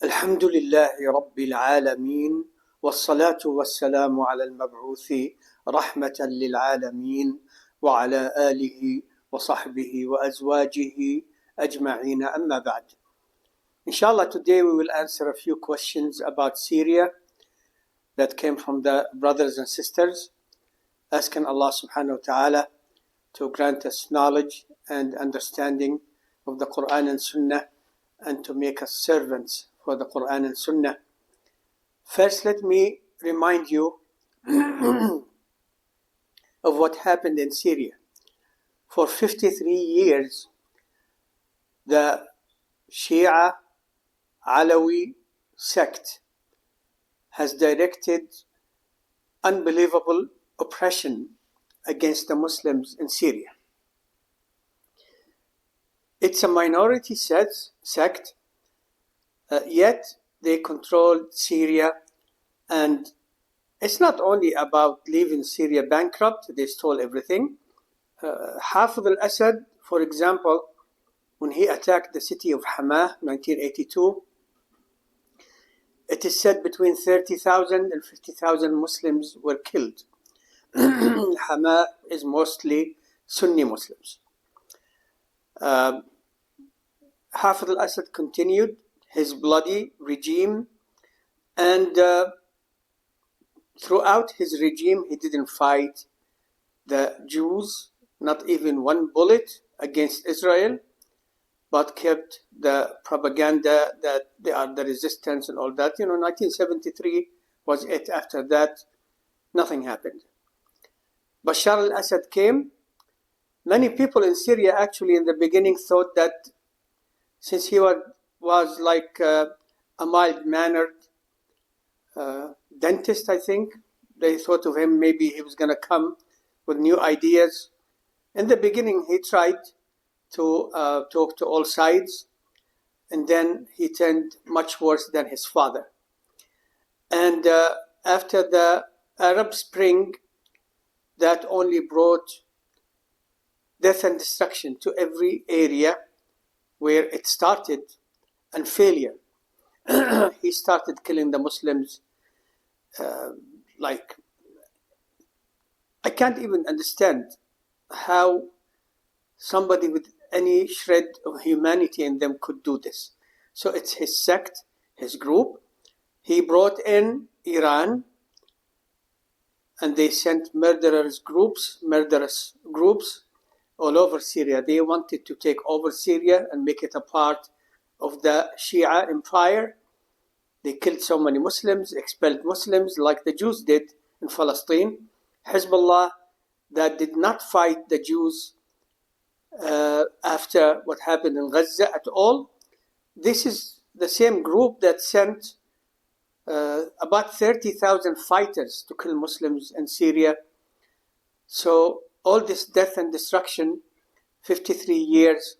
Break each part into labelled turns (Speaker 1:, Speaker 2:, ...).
Speaker 1: الحمد لله رب العالمين والصلاة والسلام على المبعوث رحمة للعالمين وعلى آله وصحبه وأزواجه أجمعين أما بعد. Inshallah, today we will answer a few questions about Syria that came from the brothers and sisters, asking Allah subhanahu wa ta'ala to grant us knowledge and understanding of the Quran and Sunnah and to make us servants for the Quran and Sunnah. First, let me remind you of what happened in Syria. For 53 years, the Shia Alawi sect has directed unbelievable oppression against the Muslims in Syria. It's a minority sect, yet they controlled Syria, and it's not only about leaving Syria bankrupt, they stole everything. Hafez al-Assad, for example, when he attacked the city of Hama in 1982, it is said between 30,000 and 50,000 Muslims were killed. Hama is mostly Sunni Muslims. Hafez al-Assad continued his bloody regime, and throughout his regime he didn't fight the Jews, not even one bullet against Israel, but kept the propaganda that they are the resistance and all that. 1973 was it. After that, nothing happened. Bashar al-Assad came. Many people in Syria actually in the beginning thought that since he was like a mild-mannered dentist, I think, they thought of him, maybe he was going to come with new ideas. In the beginning, he tried to talk to all sides, and then he turned much worse than his father. And after the Arab Spring, that only brought death and destruction to every area where it started, and failure. He started killing the Muslims. I can't even understand how somebody with any shred of humanity in them could do this. So it's his sect, his group. He brought in Iran, and they sent murderous groups all over Syria. They wanted to take over Syria and make it a part of the Shia empire. They killed so many Muslims, expelled Muslims like the Jews did in Palestine. Hezbollah, that did not fight the Jews after what happened in Gaza at all. This is the same group that sent about 30,000 fighters to kill Muslims in Syria. So all this death and destruction, 53 years,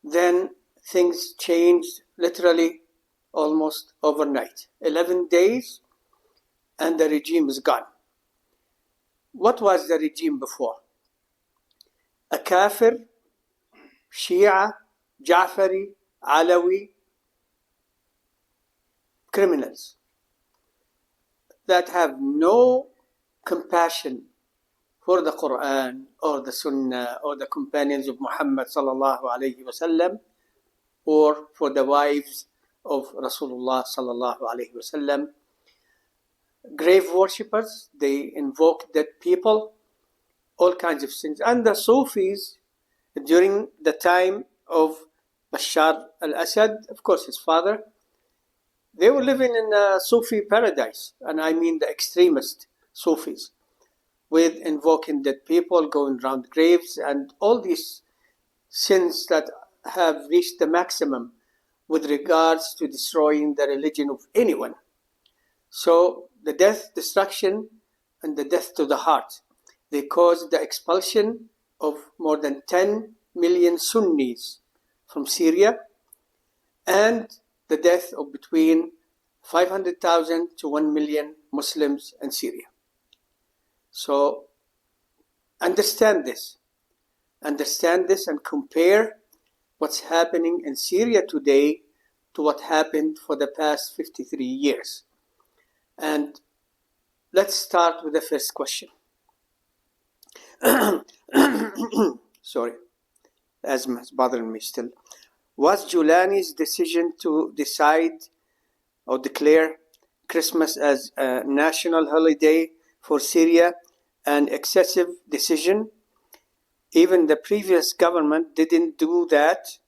Speaker 1: then things changed literally almost overnight. 11 days and the regime is gone. What was the regime before? A kafir, Shia, Ja'fari, Alawi, criminals that have no compassion for the Quran or the Sunnah or the companions of Muhammad sallallahu alayhi wasallam, or for the wives of Rasulullah sallallahu alayhi wasallam. Grave worshippers, they invoke dead people, all kinds of things. And the Sufis, during the time of Bashar al-Assad, of course his father, they were living in a Sufi paradise, and I mean the extremist Sufis, with invoking dead people, going around graves, and all these sins that have reached the maximum with regards to destroying the religion of anyone. So the death, destruction, and the death to the heart. They caused the expulsion of more than 10 million Sunnis from Syria, and the death of between 500,000 to 1 million Muslims in Syria. So understand this and compare what's happening in Syria today to what happened for the past 53 years. And let's start with the first question. Sorry, asthma is bothering me still. Was Julani's decision to decide or declare Christmas as a national holiday for Syria an excessive decision? Even the previous government didn't do that,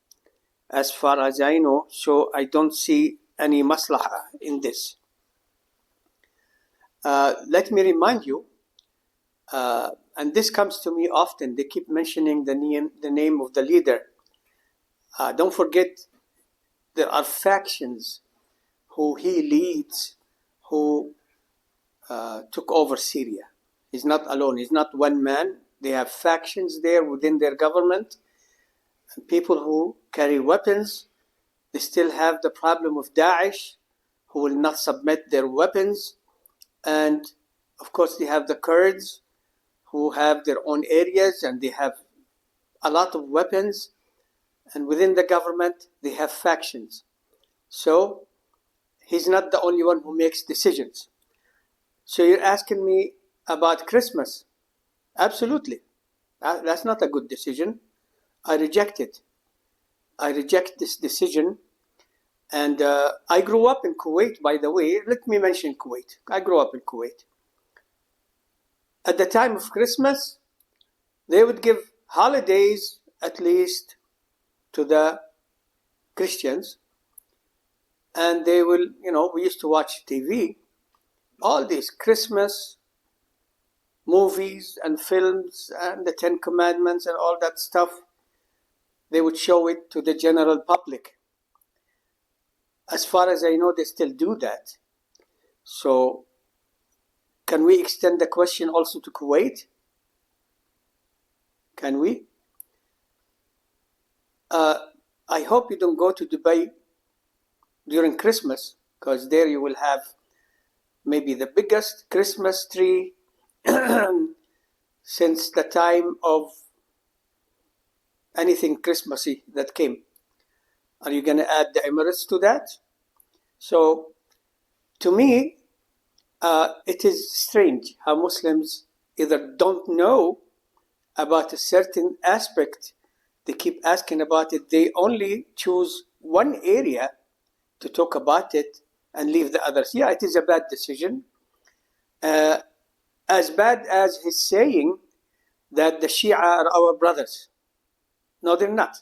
Speaker 1: as far as I know, so I don't see any maslaha in this. Let me remind you, and this comes to me often, they keep mentioning the name of the leader. Don't forget, there are factions who he leads who took over Syria. He's not alone. He's not one man. They have factions there within their government. And people who carry weapons. They still have the problem of Daesh, who will not submit their weapons. And of course, they have the Kurds, who have their own areas and they have a lot of weapons. And within the government, they have factions. So he's not the only one who makes decisions. So you're asking me about Christmas. Absolutely. That's not a good decision. I reject it. I reject this decision. And I grew up in Kuwait, by the way. Let me mention Kuwait. I grew up in Kuwait. At the time of Christmas, they would give holidays, at least, to the Christians. And they will, we used to watch TV. All these Christmas movies and films and the Ten Commandments and all that stuff, they would show it to the general public. As far as I know, they still do that. So, can we extend the question also to Kuwait? Can we? I hope you don't go to Dubai during Christmas, because there you will have maybe the biggest Christmas tree since the time of anything Christmassy that came. Are you going to add the Emirates to that? So, to me, it is strange how Muslims either don't know about a certain aspect, they keep asking about it, they only choose one area to talk about it and leave the others. Yeah, it is a bad decision. As bad as his saying that the Shia are our brothers. No, they're not.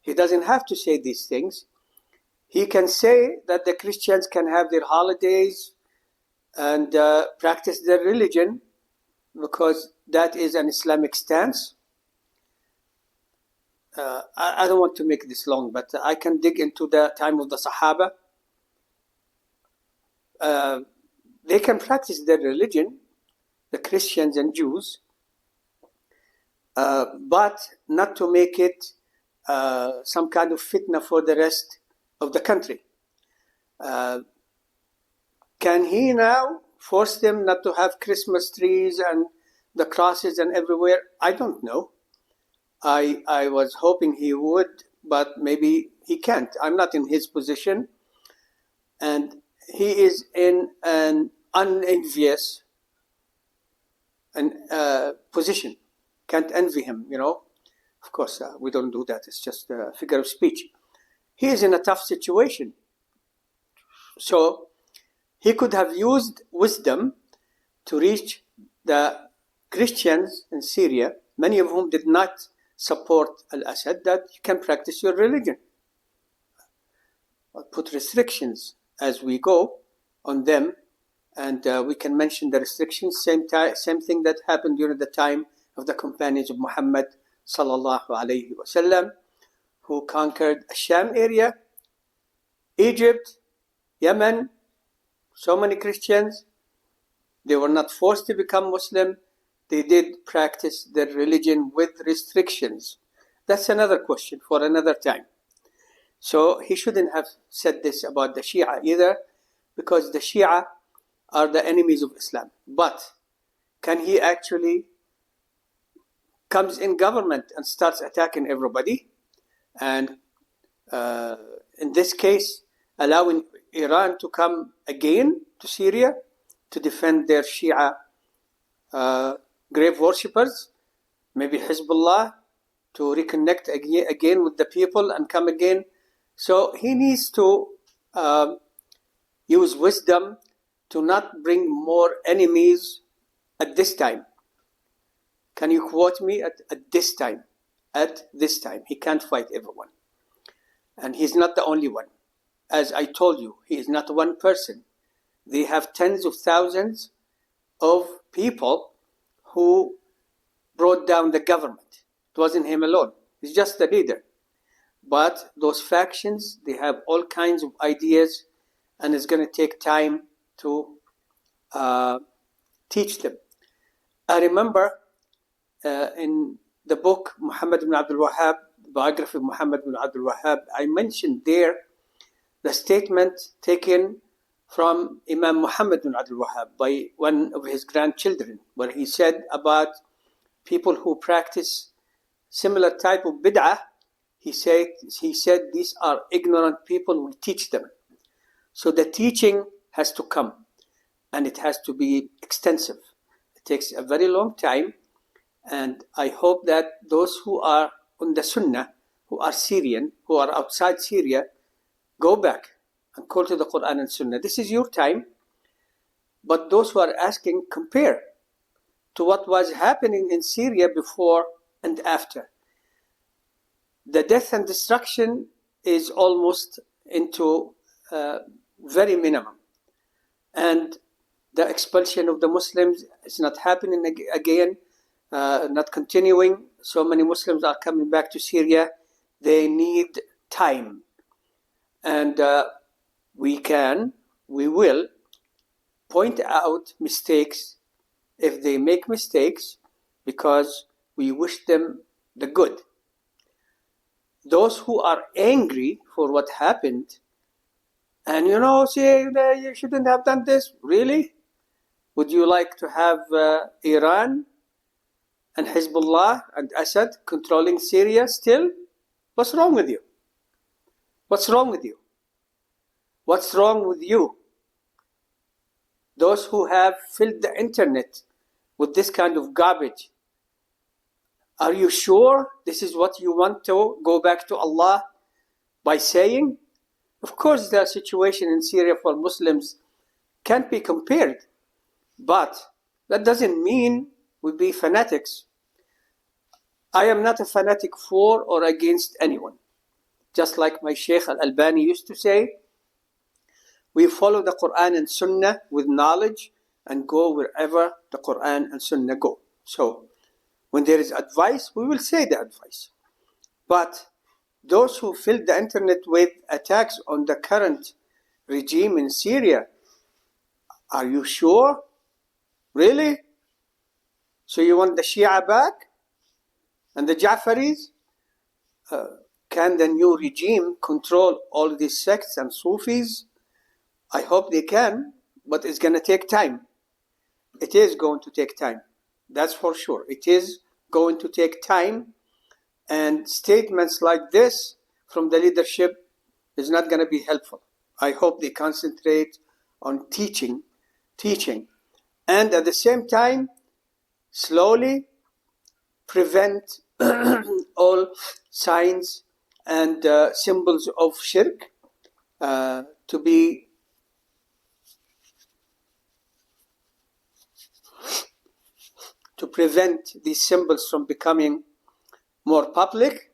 Speaker 1: He doesn't have to say these things. He can say that the Christians can have their holidays and practice their religion because that is an Islamic stance. I don't want to make this long, but I can dig into the time of the Sahaba. They can practice their religion, the Christians and Jews, but not to make it some kind of fitna for the rest of the country. Can he now force them not to have Christmas trees and the crosses and everywhere? I don't know. I was hoping he would, but maybe he can't. I'm not in his position. And he is in an unenvious position. Can't envy him, Of course, we don't do that. It's just a figure of speech. He is in a tough situation. So he could have used wisdom to reach the Christians in Syria, many of whom did not support al-Assad, that you can practice your religion. Put restrictions as we go on them, and we can mention the restrictions, same thing that happened during the time of the companions of Muhammad sallallahu alayhi wasallam, who conquered the Sham area, Egypt, Yemen, so many Christians. They were not forced to become Muslim. They did practice their religion with restrictions. That's another question for another time. So he shouldn't have said this about the Shia either, because the Shia are the enemies of Islam. But can he actually comes in government and starts attacking everybody and in this case, allowing Iran to come again to Syria to defend their Shia grave worshippers, maybe Hezbollah, to reconnect again with the people and come again. So he needs to use wisdom to not bring more enemies at this time. Can you quote me at this time? At this time. He can't fight everyone. And he's not the only one. As I told you, he is not one person. They have tens of thousands of people who brought down the government. It wasn't him alone. He's just the leader. But those factions, they have all kinds of ideas, and it's going to take time to teach them. I remember in the book Muhammad ibn Abdul Wahhab, the biography of Muhammad ibn Abdul Wahhab, I mentioned there the statement taken from Imam Muhammad ibn Abdul Wahhab by one of his grandchildren, where he said about people who practice similar type of bid'ah. He said these are ignorant people, we teach them. So the teaching has to come, and it has to be extensive. It takes a very long time, and I hope that those who are on the Sunnah, who are Syrian, who are outside Syria, go back and call to the Quran and Sunnah. This is your time. But those who are asking, compare to what was happening in Syria before and after. The death and destruction is almost into very minimum. And the expulsion of the Muslims is not happening again, not continuing. So many Muslims are coming back to Syria. They need time. And we will point out mistakes if they make mistakes, because we wish them the good. Those who are angry for what happened, and say you shouldn't have done this, really? Would you like to have Iran and Hezbollah and Assad controlling Syria still? What's wrong with you? What's wrong with you? What's wrong with you? Those who have filled the internet with this kind of garbage, are you sure this is what you want to go back to Allah by saying? Of course, the situation in Syria for Muslims can't be compared, but that doesn't mean we be fanatics. I am not a fanatic for or against anyone. Just like my Sheikh Al-Albani used to say, we follow the Quran and Sunnah with knowledge and go wherever the Quran and Sunnah go. So, when there is advice, we will say the advice. But those who fill the internet with attacks on the current regime in Syria, are you sure? Really? So you want the Shia back? And the Ja'faris? Can the new regime control all these sects and Sufis? I hope they can, but it's going to take time. It is going to take time. That's for sure. It is going to take time, and statements like this from the leadership is not going to be helpful. I hope they concentrate on teaching, and at the same time, slowly prevent all signs and symbols of shirk to prevent these symbols from becoming more public,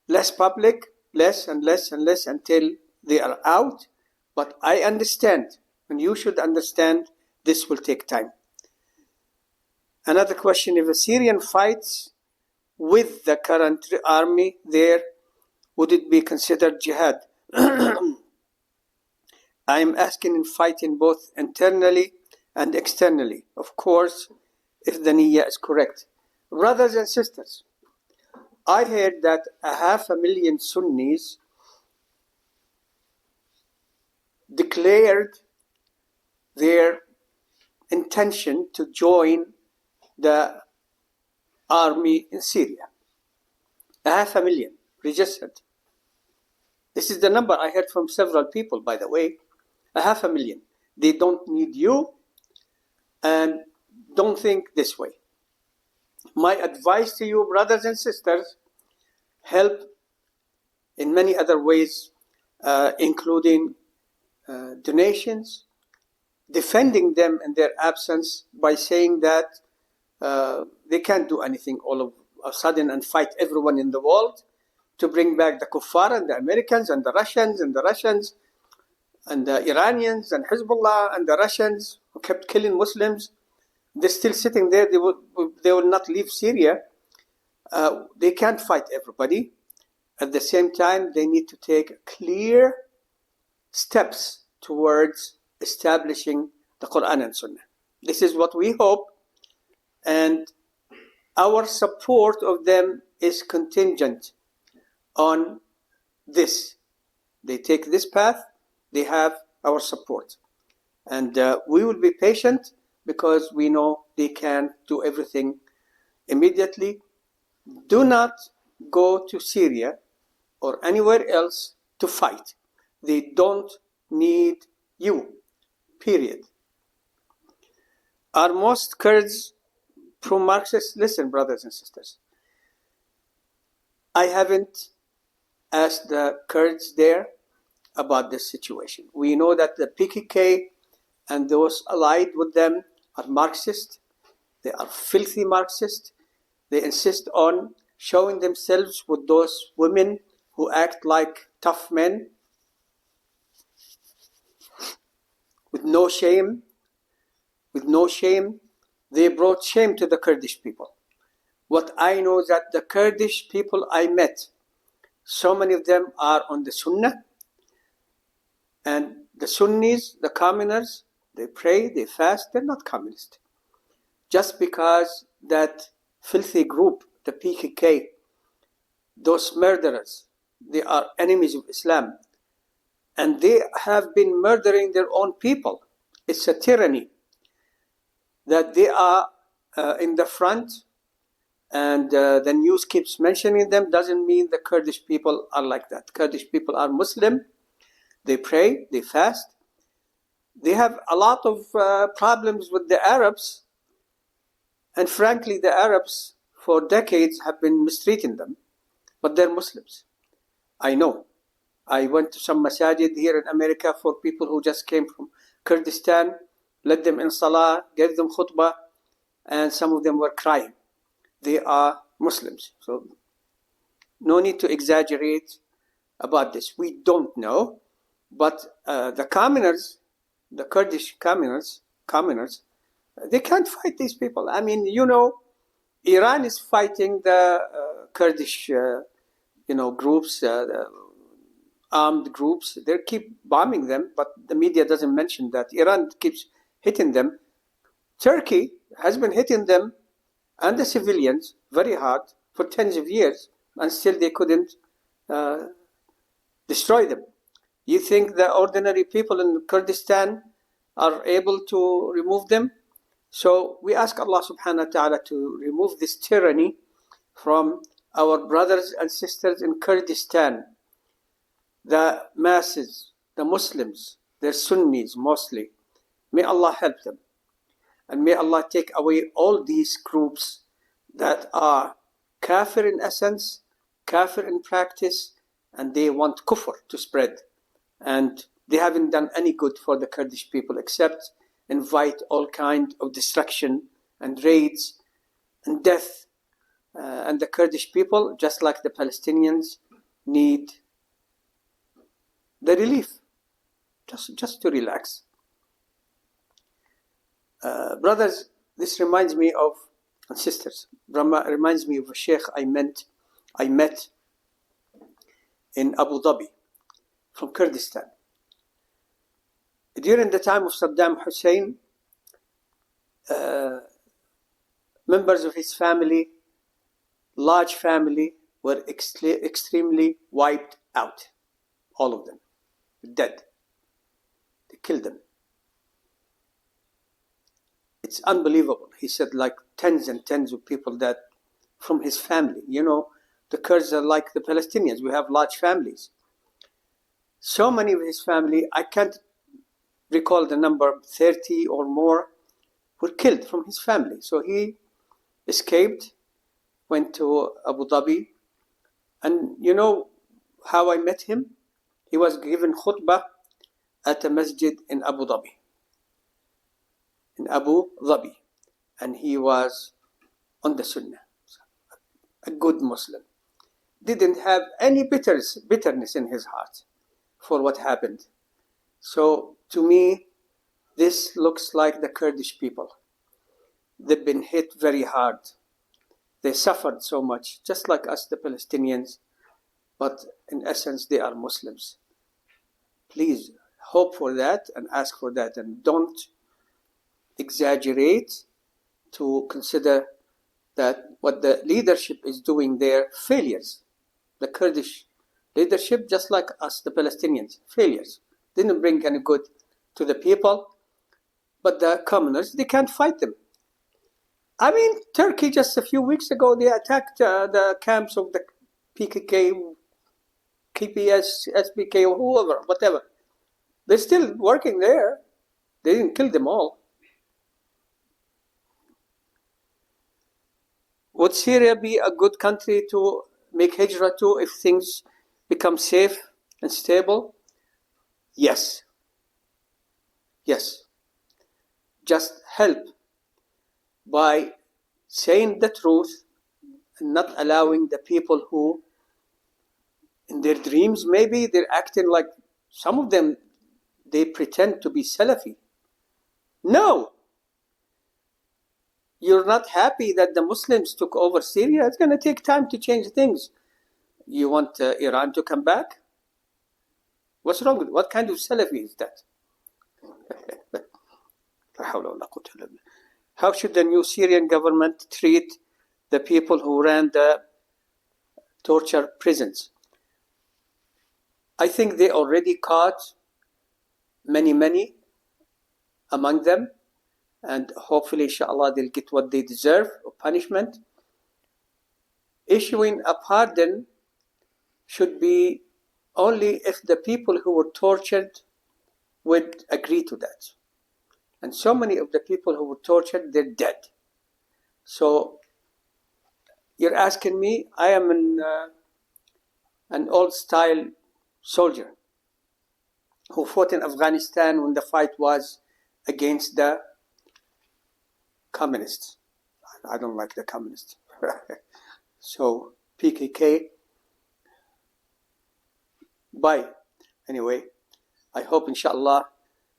Speaker 1: less and less until they are out. But I understand, and you should understand, this will take time. Another question, if a Syrian fights with the current army there, would it be considered jihad? I am asking in fighting both internally and externally, of course, if the niyyah is correct. Brothers and sisters, I heard that 500,000 Sunnis declared their intention to join the army in Syria. 500,000 registered. This is the number I heard from several people, by the way. 500,000. They don't need you, and don't think this way. My advice to you, brothers and sisters, help in many other ways, including donations, defending them in their absence by saying that they can't do anything all of a sudden and fight everyone in the world to bring back the kuffar and the Americans and the Russians and the Iranians and Hezbollah and the Russians who kept killing Muslims. They're still sitting there. They will not leave Syria. They can't fight everybody. At the same time, they need to take clear steps towards establishing the Quran and Sunnah. This is what we hope, and our support of them is contingent on this. They take this path, they have our support. And we will be patient because we know they can do everything immediately. Do not go to Syria or anywhere else to fight. They don't need you, period. Are most Kurds pro-Marxist? Listen, brothers and sisters, I haven't asked the Kurds there about this situation. We know that the PKK and those allied with them are Marxist. They are filthy Marxist. They insist on showing themselves with those women who act like tough men with no shame. They brought shame to the Kurdish people. What I know is that the Kurdish people I met, so many of them are on the Sunnah, and the Sunnis, the commoners, they pray, they fast, they're not communist. Just because that filthy group, the PKK, those murderers, they are enemies of Islam, and they have been murdering their own people. It's a tyranny. That they are in the front and the news keeps mentioning them doesn't mean the Kurdish people are like that. Kurdish people are Muslim. They pray, they fast. They have a lot of problems with the Arabs. And frankly, the Arabs for decades have been mistreating them. But they're Muslims. I know. I went to some masajid here in America for people who just came from Kurdistan, led them in salah, gave them khutbah, and some of them were crying. They are Muslims. So no need to exaggerate about this. We don't know. But the commoners, the Kurdish commoners, they can't fight these people. I mean, you know, Iran is fighting the Kurdish, groups, armed groups. They keep bombing them, but the media doesn't mention that. Iran keeps hitting them. Turkey has been hitting them and the civilians very hard for tens of years, and still they couldn't destroy them. You think the ordinary people in Kurdistan are able to remove them? So we ask Allah subhanahu wa ta'ala to remove this tyranny from our brothers and sisters in Kurdistan. The masses, the Muslims, they're Sunnis mostly. May Allah help them. And may Allah take away all these groups that are kafir in essence, kafir in practice, and they want kufr to spread. And they haven't done any good for the Kurdish people except invite all kind of destruction and raids and death. And the Kurdish people, just like the Palestinians, need the relief, just to relax. Brothers, this reminds me of, and sisters, reminds me of a Sheikh I met in Abu Dhabi from Kurdistan. During the time of Saddam Hussein, members of his family, large family, were extremely wiped out. All of them, dead. They killed them. It's unbelievable. He said like tens and tens of people that from his family. You know, the Kurds are like the Palestinians. We have large families. So many of his family, I can't recall the number, 30 or more, were killed from his family. So he escaped, went to Abu Dhabi. And you know how I met him? He was given khutbah at a masjid in Abu Dhabi. In Abu Dhabi. And he was on the Sunnah. A good Muslim. Didn't have any bitterness in his heart for what happened. So to me, this looks like the Kurdish people. They've been hit very hard. They suffered so much, just like us, the Palestinians, but in essence, they are Muslims. Please hope for that and ask for that, and don't exaggerate to consider that what the leadership is doing there, failures. The Kurdish leadership, just like us, the Palestinians, failures. Didn't bring any good to the people, but the commoners, they can't fight them. I mean, Turkey just a few weeks ago, they attacked the camps of the PKK, KPS, SPK, or whoever, whatever. They're still working there. They didn't kill them all. Would Syria be a good country to make hijrah to if things become safe and stable? Yes. Yes. Just help by saying the truth and not allowing the people who, in their dreams, maybe they're acting like, some of them, they pretend to be Salafi. No. You're not happy that the Muslims took over Syria? It's going to take time to change things. You want Iran to come back? What's wrong with it? What kind of Salafi is that? How should the new Syrian government treat the people who ran the torture prisons? I think they already caught many among them, and hopefully, inshallah, they'll get what they deserve of punishment. Issuing a pardon should be only if the people who were tortured would agree to that. And so many of the people who were tortured, they're dead. So you're asking me, I am an old-style soldier who fought in Afghanistan when the fight was against the communists. I don't like the communists. So PKK, bye. Anyway, I hope inshallah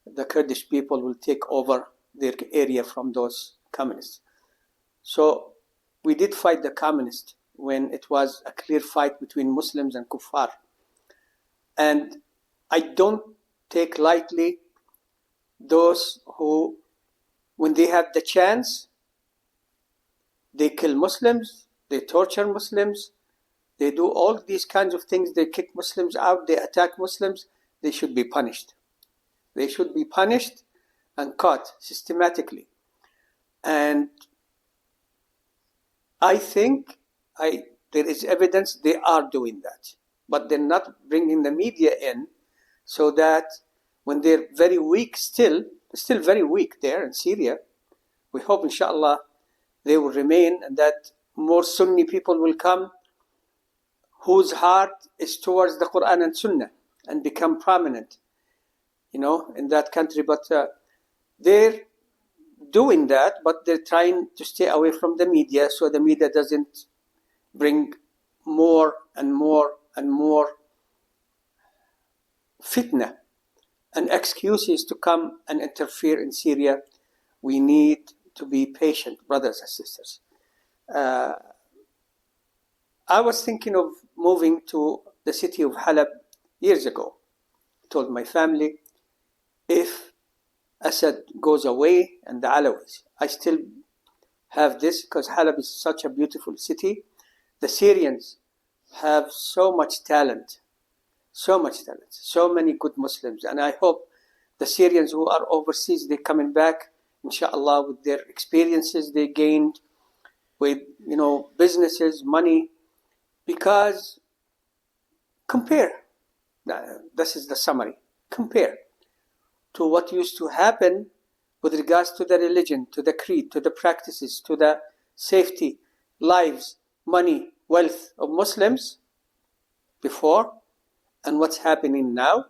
Speaker 1: the Kurdish people will take over their area from those communists. So we did fight the communists when it was a clear fight between Muslims and Kuffar. And I don't take lightly those who, when they have the chance, they kill Muslims, they torture Muslims, they do all these kinds of things, they kick Muslims out, they attack Muslims. They should be punished. They should be punished and caught systematically. And I think there is evidence they are doing that, but they're not bringing the media in, so that when they're very weak still very weak there in Syria, we hope inshallah they will remain, and that more Sunni people will come whose heart is towards the Quran and Sunnah and become prominent, in that country. But they're doing that, but they're trying to stay away from the media, so the media doesn't bring more and more and more fitna and excuses to come and interfere in Syria. We need to be patient, brothers and sisters. I was thinking of moving to the city of Halab years ago. I told my family, if Assad goes away and the Alawis, I still have this, because Halab is such a beautiful city. The Syrians have so much talent, so many good Muslims. And I hope the Syrians who are overseas, they're coming back, inshallah, with their experiences they gained, with, businesses, money, because compare This is the summary. Compare to what used to happen with regards to the religion, to the creed, to the practices, to the safety, lives, money, wealth of Muslims before, and what's happening now.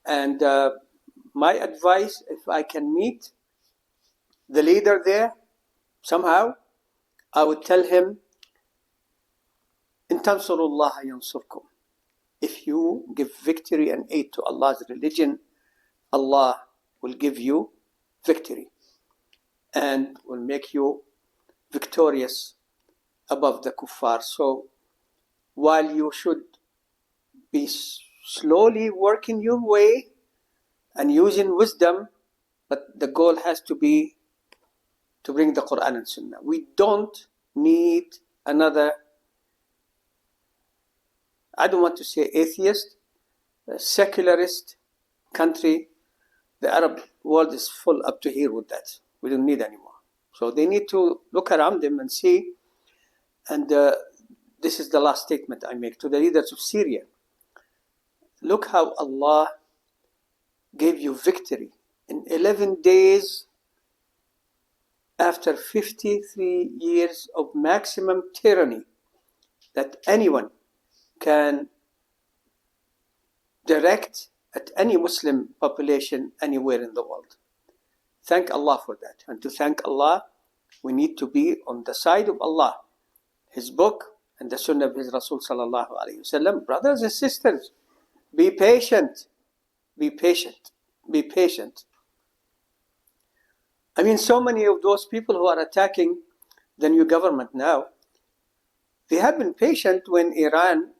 Speaker 1: And my advice, if I can meet the leader there somehow, I would tell him, إن تنصروا الله ينصركم. If you give victory and aid to Allah's religion, Allah will give you victory and will make you victorious above the kuffar. So while you should be slowly working your way and using wisdom, but the goal has to be to bring the Quran and Sunnah. We don't need another, I don't want to say atheist, secularist country. The Arab world is full up to here with that. We don't need anymore. So they need to look around them and see. And this is the last statement I make to the leaders of Syria. Look how Allah gave you victory in 11 days after 53 years of maximum tyranny that anyone can direct at any Muslim population anywhere in the world. Thank Allah for that. And to thank Allah, we need to be on the side of Allah, His book, and the Sunnah of His Rasul sallallahu alayhi wasallam. Brothers and sisters, be patient. Be patient. Be patient. I mean, so many of those people who are attacking the new government now, they have been patient when Iran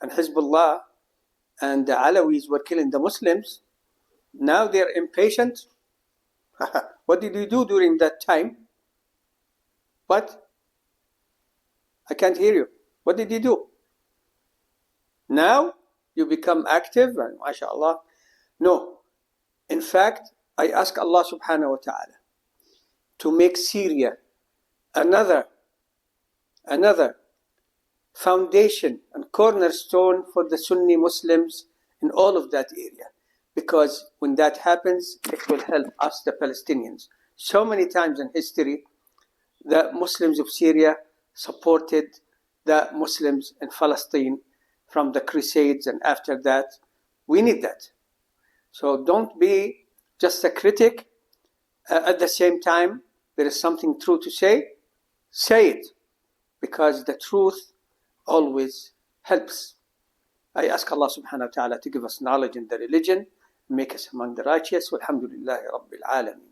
Speaker 1: and Hezbollah and the Alawis were killing the Muslims. Now they're impatient. What did you do during that time? What? I can't hear you. What did you do? Now you become active and mashallah. No. In fact, I ask Allah subhanahu wa ta'ala to make Syria another foundation and cornerstone for the Sunni Muslims in all of that area. Because when that happens, it will help us, the Palestinians. So many times in history, the Muslims of Syria supported the Muslims in Palestine from the Crusades, and after that, we need that. So don't be just a critic. At the same time, there is something true to say it. Because the truth always helps. I ask Allah subhanahu wa ta'ala to give us knowledge in the religion, make us among the righteous. Walhamdulillahi Rabbil Alameen.